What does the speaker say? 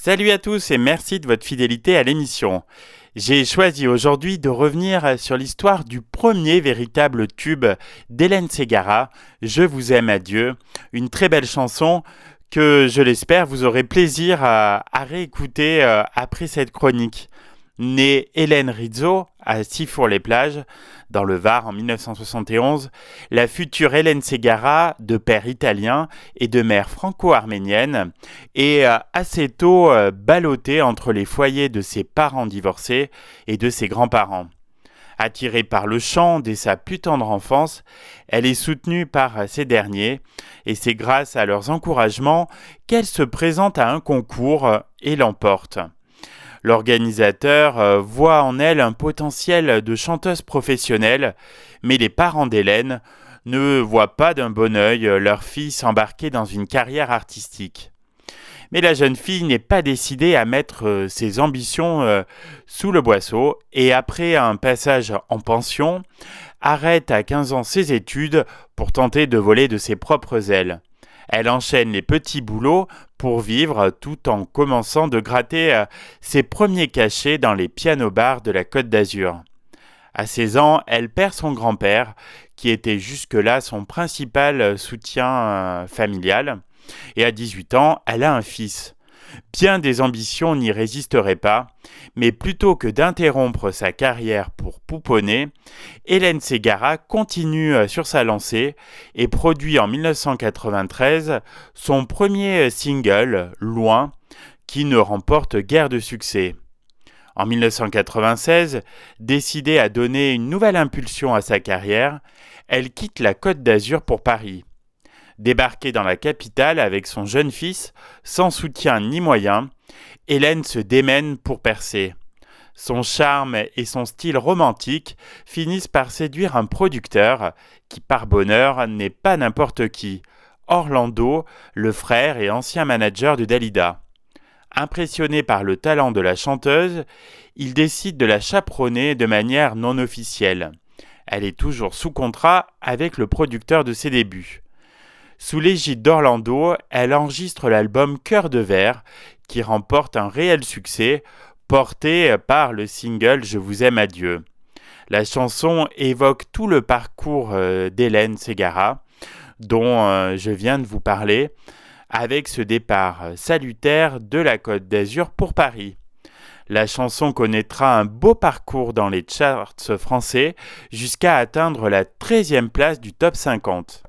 Salut à tous et merci de votre fidélité à l'émission. J'ai choisi aujourd'hui de revenir sur l'histoire du premier véritable tube d'Hélène Ségara, Je vous aime à Dieu, une très belle chanson que je l'espère vous aurez plaisir à réécouter après cette chronique. Née Hélène Rizzo à Sifour-les-Plages, dans le Var en 1971, la future Hélène Ségara, de père italien et de mère franco-arménienne, est assez tôt ballottée entre les foyers de ses parents divorcés et de ses grands-parents. Attirée par le chant dès sa plus tendre enfance, elle est soutenue par ces derniers et c'est grâce à leurs encouragements qu'elle se présente à un concours et l'emporte. L'organisateur voit en elle un potentiel de chanteuse professionnelle, mais les parents d'Hélène ne voient pas d'un bon œil leur fille s'embarquer dans une carrière artistique. Mais la jeune fille n'est pas décidée à mettre ses ambitions sous le boisseau et après un passage en pension, arrête à 15 ans ses études pour tenter de voler de ses propres ailes. Elle enchaîne les petits boulots pour vivre tout en commençant de gratter ses premiers cachets dans les piano-bars de la Côte d'Azur. À 16 ans, elle perd son grand-père, qui était jusque-là son principal soutien familial. Et à 18 ans, elle a un fils. Bien des ambitions n'y résisteraient pas, mais plutôt que d'interrompre sa carrière pour pouponner, Hélène Ségara continue sur sa lancée et produit en 1993 son premier single, Loin, qui ne remporte guère de succès. En 1996, décidée à donner une nouvelle impulsion à sa carrière, elle quitte la Côte d'Azur pour Paris. Débarquée dans la capitale avec son jeune fils, sans soutien ni moyens, Hélène se démène pour percer. Son charme et son style romantique finissent par séduire un producteur qui, par bonheur, n'est pas n'importe qui, Orlando, le frère et ancien manager de Dalida. Impressionné par le talent de la chanteuse, il décide de la chaperonner de manière non officielle. Elle est toujours sous contrat avec le producteur de ses débuts. Sous l'égide d'Orlando, elle enregistre l'album Cœur de verre, qui remporte un réel succès, porté par le single Je vous aime à Dieu. La chanson évoque tout le parcours d'Hélène Ségara, dont je viens de vous parler, avec ce départ salutaire de la Côte d'Azur pour Paris. La chanson connaîtra un beau parcours dans les charts français jusqu'à atteindre la 13e place du top 50.